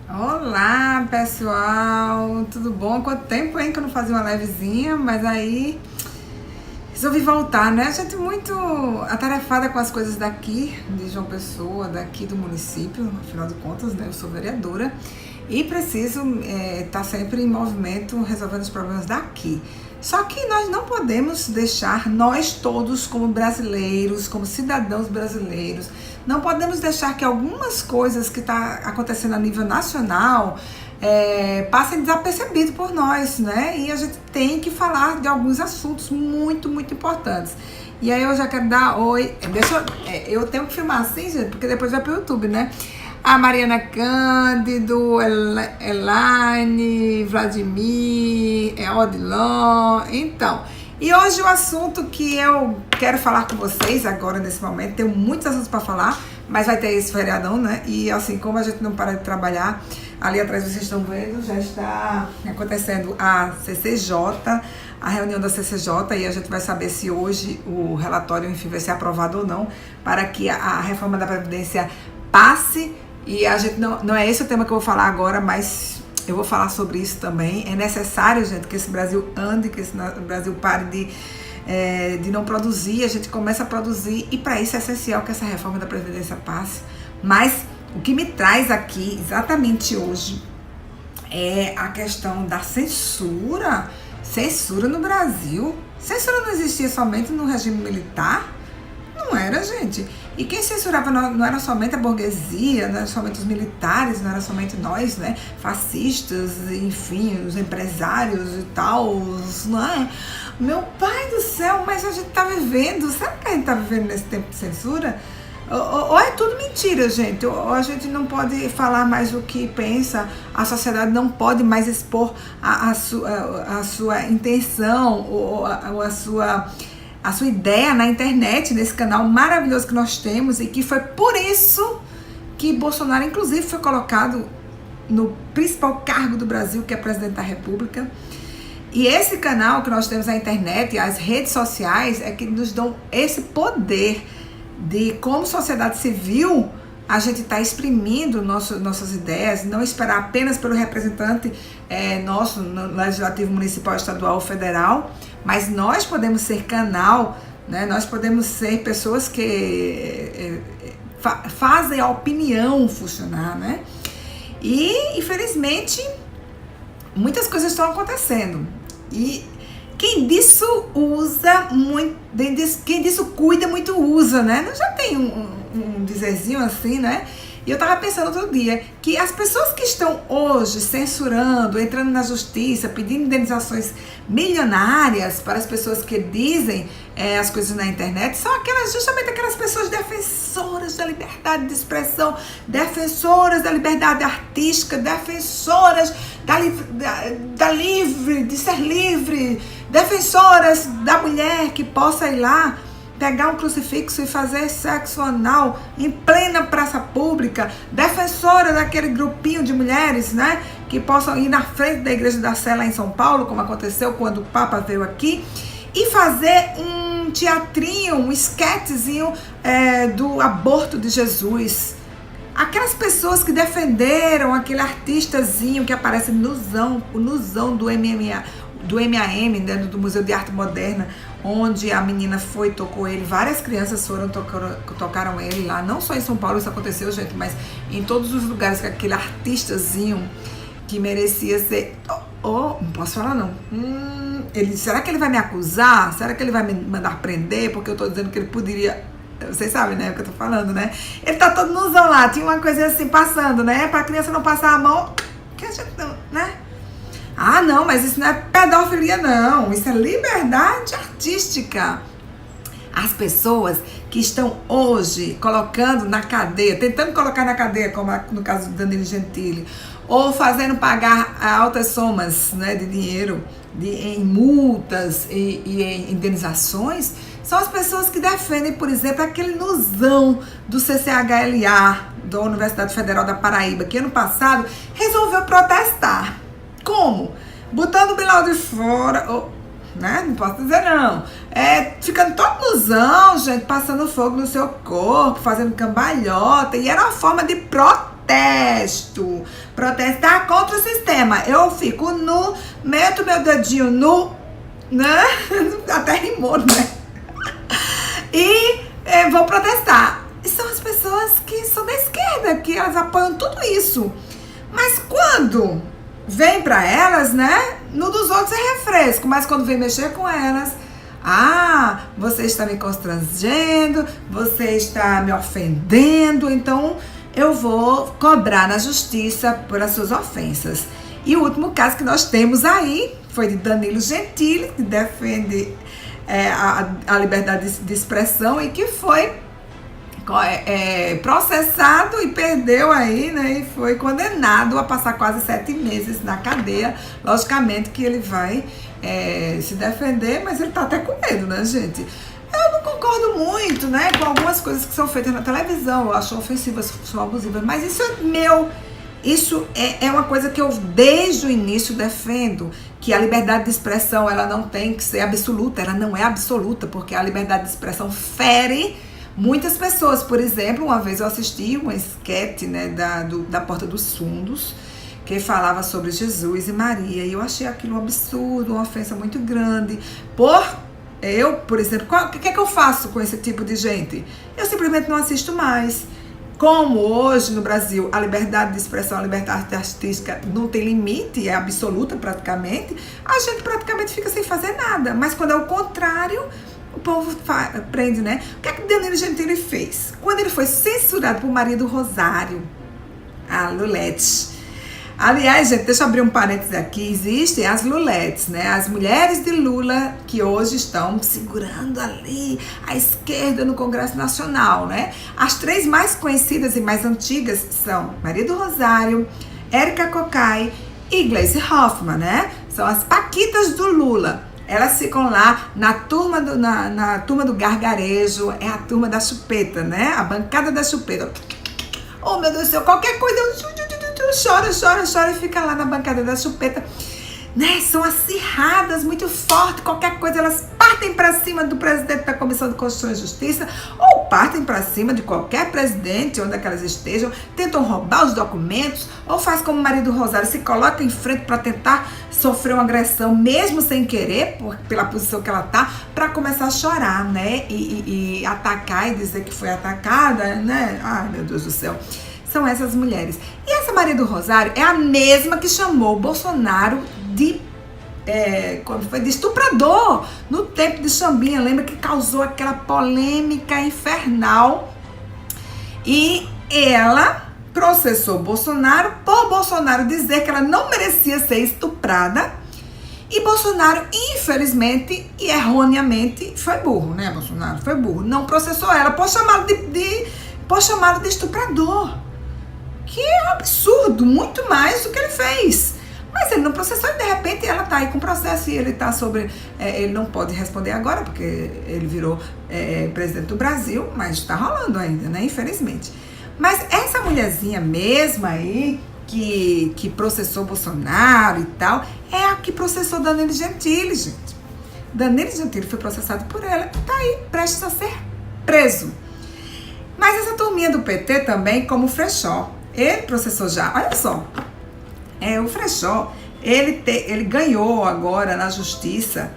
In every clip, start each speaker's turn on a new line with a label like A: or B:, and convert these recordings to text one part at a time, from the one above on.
A: Olá, pessoal, tudo bom? Quanto tempo, hein, que eu não fazia uma livezinha, mas aí resolvi voltar, né? A gente muito atarefada com as coisas daqui, de João Pessoa, daqui do município, afinal de contas, né? Eu sou vereadora e preciso estar sempre em movimento, resolvendo os problemas daqui. Só que nós não podemos deixar, nós todos como brasileiros, como cidadãos brasileiros, não podemos deixar que algumas coisas que estão acontecendo a nível nacional passem desapercebido por nós, né? E a gente tem que falar de alguns assuntos muito, muito importantes. E aí eu já quero dar oi. Eu tenho que filmar assim, gente, porque depois vai pro YouTube, né? A Mariana Cândido, Elaine, Vladimir, Odilon, então. E hoje o assunto que eu quero falar com vocês agora, nesse momento, tenho muitos assuntos para falar, mas vai ter esse feriadão, né? E assim, como a gente não para de trabalhar, ali atrás vocês estão vendo, já está acontecendo a CCJ, a reunião da CCJ, e a gente vai saber se hoje o relatório, enfim, vai ser aprovado ou não, para que a reforma da Previdência passe. E a gente não é esse o tema que eu vou falar agora, mas eu vou falar sobre isso também. É necessário, gente, que esse Brasil ande, que esse Brasil pare de não produzir, a gente começa a produzir, e para isso é essencial que essa reforma da Previdência passe. Mas o que me traz aqui, exatamente hoje, é a questão da censura. Censura no Brasil. Censura não existia somente no regime militar? Não era, gente. E quem censurava não era somente a burguesia, não era somente os militares, não era somente nós, né? Fascistas, enfim, os empresários e tal, não é? Meu pai do céu, mas a gente tá vivendo, será que a gente tá vivendo nesse tempo de censura? Ou é tudo mentira, gente, ou a gente não pode falar mais o que pensa, a sociedade não pode mais expor a sua intenção, ou a sua ideia na internet, nesse canal maravilhoso que nós temos, e que foi por isso que Bolsonaro, inclusive, foi colocado no principal cargo do Brasil, que é presidente da República. E esse canal que nós temos na internet, as redes sociais, é que nos dão esse poder de, como sociedade civil, a gente está exprimindo nossas ideias, não esperar apenas pelo representante nosso no Legislativo Municipal, Estadual ou Federal, mas nós podemos ser canal, né? Nós podemos ser pessoas que fazem a opinião funcionar, né? E, infelizmente, muitas coisas estão acontecendo. E quem disso usa muito, quem disso cuida, muito usa, né? Não já tem um dizerzinho assim, né? E eu tava pensando outro dia que as pessoas que estão hoje censurando, entrando na justiça, pedindo indenizações milionárias para as pessoas que dizem as coisas na internet, são justamente aquelas pessoas defensoras da liberdade de expressão, defensoras da liberdade artística, defensoras de ser livre, defensoras da mulher que possa ir lá pegar um crucifixo e fazer sexo anal em plena praça pública, defensora daquele grupinho de mulheres, né, que possam ir na frente da Igreja da Sé lá em São Paulo, como aconteceu quando o Papa veio aqui, e fazer um teatrinho, um esquetezinho do aborto de Jesus. Aquelas pessoas que defenderam aquele artistazinho que aparece no nuzão do MAM, né, do Museu de Arte Moderna, onde a menina tocou ele, várias crianças tocaram ele lá, não só em São Paulo isso aconteceu, gente, mas em todos os lugares que aquele artistazinho que merecia ser... não posso falar não. Será que ele vai me acusar? Será que ele vai me mandar prender? Porque eu tô dizendo que ele poderia... Vocês sabem, né, o que eu tô falando, né? Ele tá todo nuzão lá, tinha uma coisa assim passando, né? Pra criança não passar a mão, que a gente não, né? Ah, não, mas isso não é pedofilia, não. Isso é liberdade artística. As pessoas que estão hoje colocando na cadeia, tentando colocar na cadeia, como no caso do Danilo Gentili, ou fazendo pagar altas somas, né, de dinheiro em multas e em indenizações, são as pessoas que defendem, por exemplo, aquele nuzão do CCHLA, da Universidade Federal da Paraíba, que ano passado resolveu protestar. Como? Botando o Bilal de fora, né? Não posso dizer não. Ficando todo nuzão, gente, passando fogo no seu corpo, fazendo cambalhota. E era uma forma de protesto protesto. Protestar contra o sistema. Eu fico nu, meto meu dedinho nu, né? Até rimou, né? E vou protestar. E são as pessoas que são da esquerda, que elas apoiam tudo isso. Mas quando vem pra elas, né? No dos outros é refresco, mas quando vem mexer com elas, você está me constrangendo, você está me ofendendo, então eu vou cobrar na justiça pelas suas ofensas. E o último caso que nós temos aí foi de Danilo Gentili, que defende a liberdade de expressão e que foi processado e perdeu aí, né? E foi condenado a passar quase 7 meses na cadeia. Logicamente que ele vai se defender, mas ele tá até com medo, né, gente? Eu não concordo muito, né, com algumas coisas que são feitas na televisão. Eu acho ofensivas, são abusivas, mas isso é meu. Isso é uma coisa que eu desde o início defendo, que a liberdade de expressão ela não tem que ser absoluta, ela não é absoluta, porque a liberdade de expressão fere muitas pessoas. Por exemplo, uma vez eu assisti uma esquete, né, da Porta dos Fundos, que falava sobre Jesus e Maria, e eu achei aquilo um absurdo, uma ofensa muito grande. Por exemplo, o que é que eu faço com esse tipo de gente? Eu simplesmente não assisto mais. Como hoje no Brasil a liberdade de expressão, a liberdade artística não tem limite, é absoluta praticamente, a gente praticamente fica sem fazer nada. Mas quando é o contrário, o povo prende, né? O que é que Danilo Gentili fez? Quando ele foi censurado por Maria do Rosário, a Lulete. Aliás, gente, deixa eu abrir um parênteses aqui. Existem as Luletes, né? As mulheres de Lula que hoje estão segurando ali a esquerda no Congresso Nacional, né? As 3 mais conhecidas e mais antigas são Maria do Rosário, Érica Cocai e Gleisi Hoffmann, né? São as paquitas do Lula. Elas ficam lá na turma do gargarejo, é a turma da chupeta, né? A bancada da chupeta. Oh, meu Deus do céu, qualquer coisa, chora e fica lá na bancada da chupeta, né? São acirradas, muito forte, qualquer coisa elas partem para cima do presidente da Comissão de Constituição e Justiça ou partem para cima de qualquer presidente, onde é que elas estejam, tentam roubar os documentos ou faz como o Maria do Rosário, se coloca em frente para tentar sofrer uma agressão, mesmo sem querer, pela posição que ela tá, para começar a chorar, né? E atacar e dizer que foi atacada, né? Ai, meu Deus do céu. São essas mulheres. E essa Maria do Rosário é a mesma que chamou o Bolsonaro de estuprador no tempo de Chambinha. Lembra que causou aquela polêmica infernal? E ela processou Bolsonaro por Bolsonaro dizer que ela não merecia ser estuprada. E Bolsonaro, infelizmente e erroneamente, foi burro, né? Bolsonaro foi burro. Não processou ela por chamá-lo de estuprador. Que é um absurdo, muito mais do que ele fez. Mas ele não processou e de repente ela tá aí com processo e ele tá sobre... ele não pode responder agora porque ele virou presidente do Brasil, mas tá rolando ainda, né? Infelizmente. Mas essa mulherzinha mesma aí, que processou Bolsonaro e tal, é a que processou Danilo Gentili, gente. Danilo Gentili foi processado por ela e tá aí, prestes a ser preso. Mas essa turminha do PT também, como o Freixó, ele processou já, olha só, o Freixó, ele ganhou agora na justiça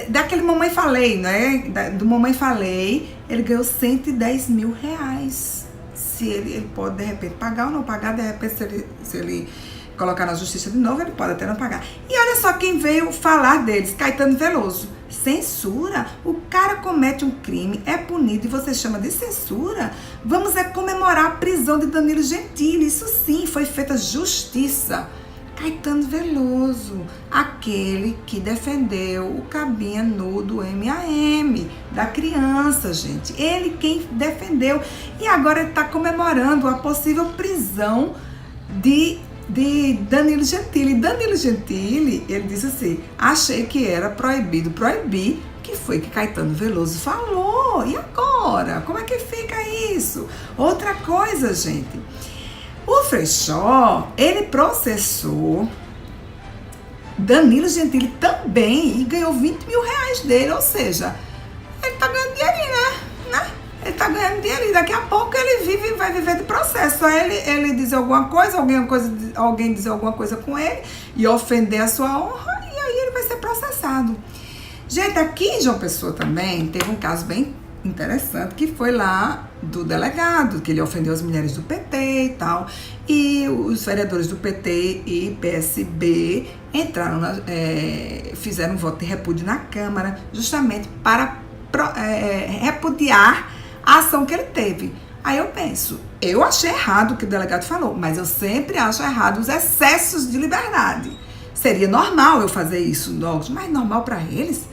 A: daquele Mamãe Falei, né? Do Mamãe Falei, ele ganhou R$110 mil. Se ele pode de repente pagar ou não pagar, de repente se ele colocar na justiça de novo, ele pode até não pagar. E olha só quem veio falar deles, Caetano Veloso. Censura? O cara comete um crime, é punido e você chama de censura? Vamos comemorar a prisão de Danilo Gentili. Isso sim, foi feita justiça. Caetano Veloso, aquele que defendeu o cabinha nu do MAM, da criança, gente. Ele quem defendeu. E agora ele está comemorando a possível prisão de Danilo Gentili. Danilo Gentili, ele disse assim, achei que era proibido proibir, que foi que Caetano Veloso falou. E agora? Como é que fica isso? Outra coisa, gente, o Freixó, ele processou Danilo Gentili também e ganhou R$20 mil dele, ou seja, ele tá ganhando dinheirinho, né? Ele tá ganhando dinheiro e daqui a pouco ele vai viver de processo. Só ele dizer alguma coisa, alguém dizer alguma coisa com ele e ofender a sua honra, e aí ele vai ser processado. Gente, aqui em João Pessoa também teve um caso bem interessante, que foi lá do delegado, que ele ofendeu as mulheres do PT e tal, e os vereadores do PT e PSB entraram, fizeram um voto de repúdio na Câmara, justamente para repudiar a ação que ele teve. Aí eu penso, eu achei errado o que o delegado falou, mas eu sempre acho errado os excessos de liberdade. Seria normal eu fazer isso, mas normal para eles?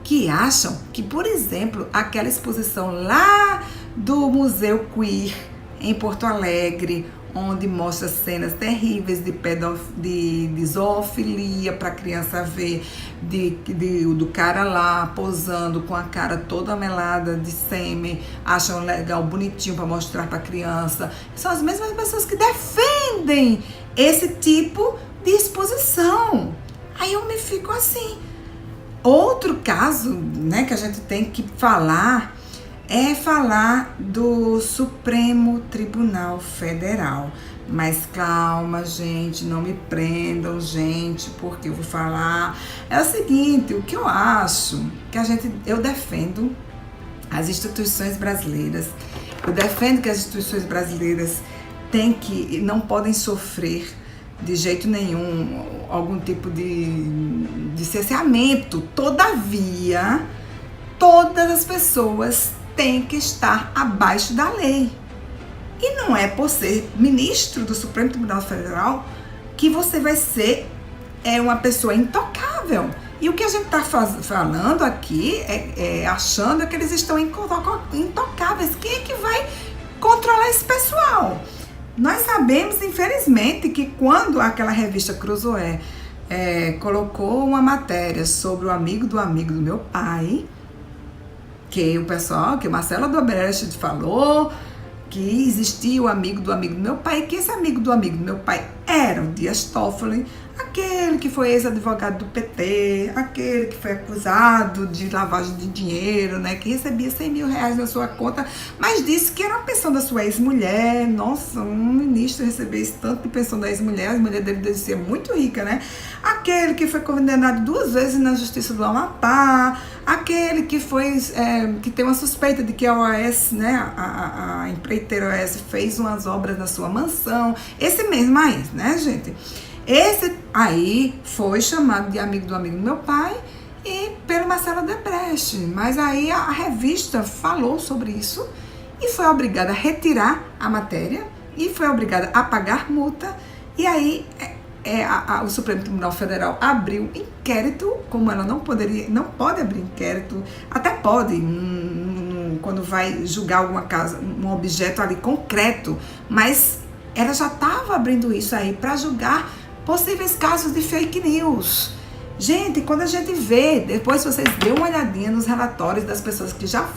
A: Que acham que, por exemplo, aquela exposição lá do Museu Queer em Porto Alegre, onde mostra cenas terríveis de zoofilia para a criança ver, do cara lá posando com a cara toda melada de sêmen, acham legal, bonitinho para mostrar para a criança. São as mesmas pessoas que defendem esse tipo de exposição. Aí eu me fico assim. Outro caso, né, que a gente tem que falar é falar do Supremo Tribunal Federal. Mas calma, gente, não me prendam, gente, porque eu vou falar. É o seguinte, o que eu acho, eu defendo as instituições brasileiras. Eu defendo que as instituições brasileiras não podem sofrer de jeito nenhum algum tipo de cerceamento. Todavia, todas as pessoas têm que estar abaixo da lei. E não é por ser ministro do Supremo Tribunal Federal que você vai ser uma pessoa intocável. E o que a gente está falando aqui achando que eles estão intocáveis. Quem é que vai controlar esse pessoal? Nós sabemos, infelizmente, que quando aquela revista Cruzoé colocou uma matéria sobre o amigo do meu pai, que o Marcelo Odebrecht falou que existia o amigo do meu pai, e que esse amigo do meu pai era o Dias Toffoli, aquele que foi ex-advogado do PT, aquele que foi acusado de lavagem de dinheiro, né, que recebia 100 mil reais na sua conta, mas disse que era uma pensão da sua ex-mulher. Nossa, um ministro receber esse tanto de pensão da ex-mulher, a mulher dele deve ser muito rica, né? Aquele que foi condenado 2 vezes na Justiça do Amapá, aquele que que tem uma suspeita de que a OAS, né, a empreiteira OAS fez umas obras na sua mansão, esse mesmo aí, né, gente? Esse aí foi chamado de amigo do meu pai e pelo Marcelo Odebrecht, mas aí a revista falou sobre isso e foi obrigada a retirar a matéria e foi obrigada a pagar multa, e aí o Supremo Tribunal Federal abriu inquérito, como ela não pode abrir inquérito, até pode quando vai julgar um objeto ali concreto, mas ela já estava abrindo isso aí para julgar possíveis casos de fake news. Gente, quando a gente vê, depois vocês dêem uma olhadinha nos relatórios das pessoas que já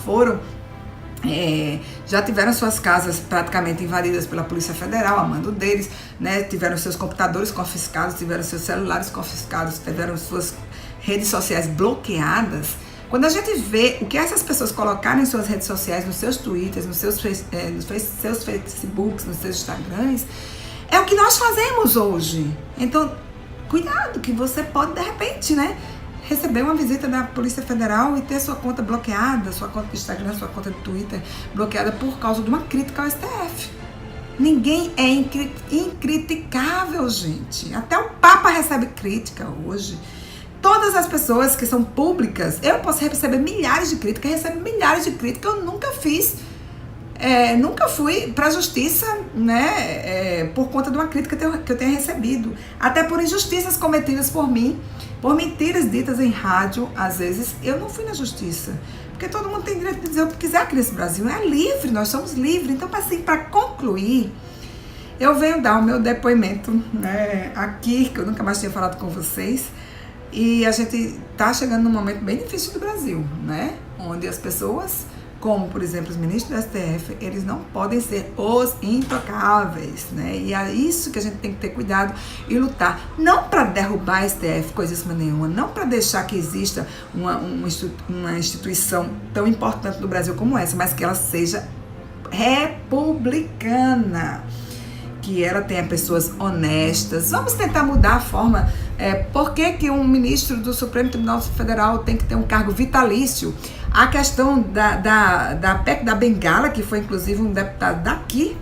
A: tiveram suas casas praticamente invadidas pela Polícia Federal, a mando deles, né? Tiveram seus computadores confiscados, tiveram seus celulares confiscados, tiveram suas redes sociais bloqueadas. Quando a gente vê o que essas pessoas colocaram em suas redes sociais, nos seus Twitters, nos seus Facebooks, nos seus Instagrams, é o que nós fazemos hoje. Então, cuidado, que você pode, de repente, né, receber uma visita da Polícia Federal e ter sua conta bloqueada, sua conta do Instagram, sua conta do Twitter bloqueada por causa de uma crítica ao STF. Ninguém é incriticável, gente. Até o Papa recebe crítica hoje. Todas as pessoas que são públicas, eu posso receber milhares de críticas, recebo milhares de críticas, eu nunca fui para a justiça, né, por conta de uma crítica que eu tenha recebido, até por injustiças cometidas por mim, por mentiras ditas em rádio. Às vezes eu não fui na justiça, porque todo mundo tem direito de dizer o que quiser aqui nesse Brasil, é livre, nós somos livres. Então, assim, para concluir, eu venho dar o meu depoimento, né, aqui, que eu nunca mais tinha falado com vocês, e a gente está chegando num momento bem difícil do Brasil, né, onde as pessoas como, por exemplo, os ministros do STF, eles não podem ser os intocáveis, né? E é isso que a gente tem que ter cuidado e lutar. Não para derrubar a STF, coisíssima nenhuma, não para deixar que exista uma instituição tão importante no Brasil como essa, mas que ela seja republicana, que ela tenha pessoas honestas. Vamos tentar mudar a forma. Por que um ministro do Supremo Tribunal Federal tem que ter um cargo vitalício? A questão da PEC da Bengala, que foi inclusive um deputado daqui,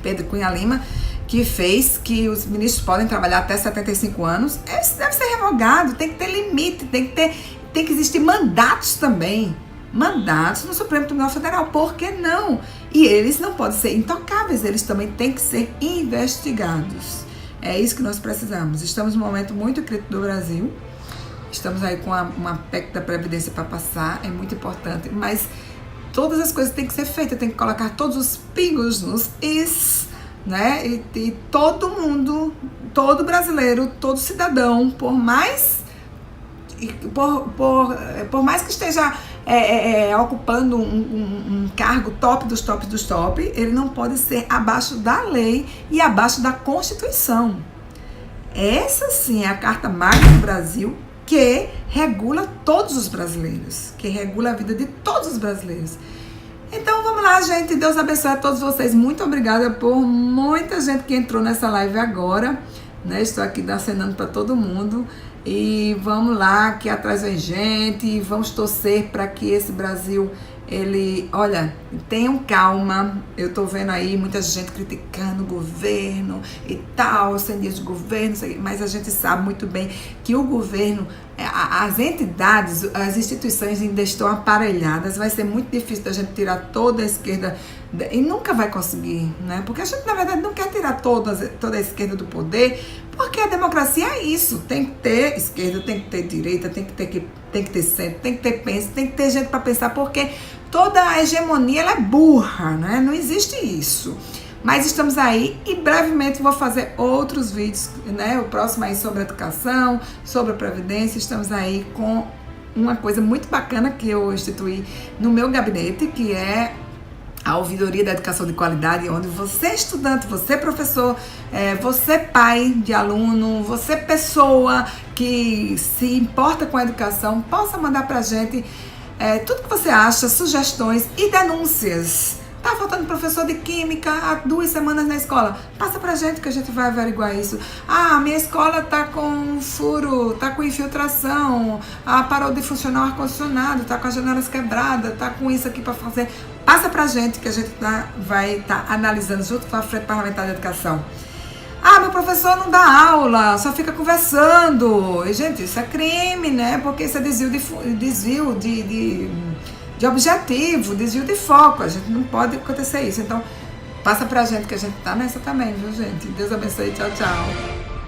A: Pedro Cunha Lima, que fez que os ministros podem trabalhar até 75 anos. Isso deve ser revogado, tem que ter limite, tem que existir mandatos também. Mandatos no Supremo Tribunal Federal, por que não? E eles não podem ser intocáveis, eles também têm que ser investigados. É isso que nós precisamos. Estamos num momento muito crítico do Brasil, estamos aí com uma PEC da Previdência para passar, é muito importante, mas todas as coisas têm que ser feitas, tem que colocar todos os pingos nos is, né? E todo mundo, todo brasileiro, todo cidadão, por mais que esteja ocupando um cargo top dos tops dos top, ele não pode ser abaixo da lei e abaixo da Constituição. Essa sim é a Carta Magna do Brasil, que regula todos os brasileiros, que regula a vida de todos os brasileiros. Então vamos lá, gente. Deus abençoe a todos vocês. Muito obrigada por muita gente que entrou nessa live agora, né? Estou aqui acenando para todo mundo. E vamos lá, que atrás vem gente, vamos torcer para que esse Brasil, olha, tenham calma. Eu tô vendo aí muita gente criticando o governo e tal, 100 dias de governo, mas a gente sabe muito bem que o governo, as entidades, as instituições ainda estão aparelhadas. Vai ser muito difícil da gente tirar toda a esquerda, e nunca vai conseguir, né? Porque a gente, na verdade, não quer tirar toda a esquerda do poder, porque a democracia é isso. Tem que ter esquerda, tem que ter direita, tem que ter centro, tem que ter tem que ter gente para pensar, porque toda a hegemonia ela é burra, né? Não existe isso. Mas estamos aí e brevemente vou fazer outros vídeos, né? O próximo aí sobre a educação, sobre a previdência. Estamos aí com uma coisa muito bacana que eu instituí no meu gabinete, que é a ouvidoria da educação de qualidade, onde você estudante, você professor, você pai de aluno, você pessoa que se importa com a educação, possa mandar pra gente tudo que você acha, sugestões e denúncias. Tá faltando professor de química há 2 semanas na escola. Passa pra gente que a gente vai averiguar isso. Ah, minha escola tá com furo, tá com infiltração, parou de funcionar o ar-condicionado, tá com as janelas quebradas, tá com isso aqui pra fazer. Passa pra gente que a gente vai estar analisando junto com a Frente Parlamentar de Educação. Ah, meu professor não dá aula, só fica conversando. E, gente, isso é crime, né? Porque isso é desvio de objetivo, desvio de foco. A gente não pode acontecer isso. Então, passa pra gente que a gente tá nessa também, viu, gente? Deus abençoe. Tchau, tchau.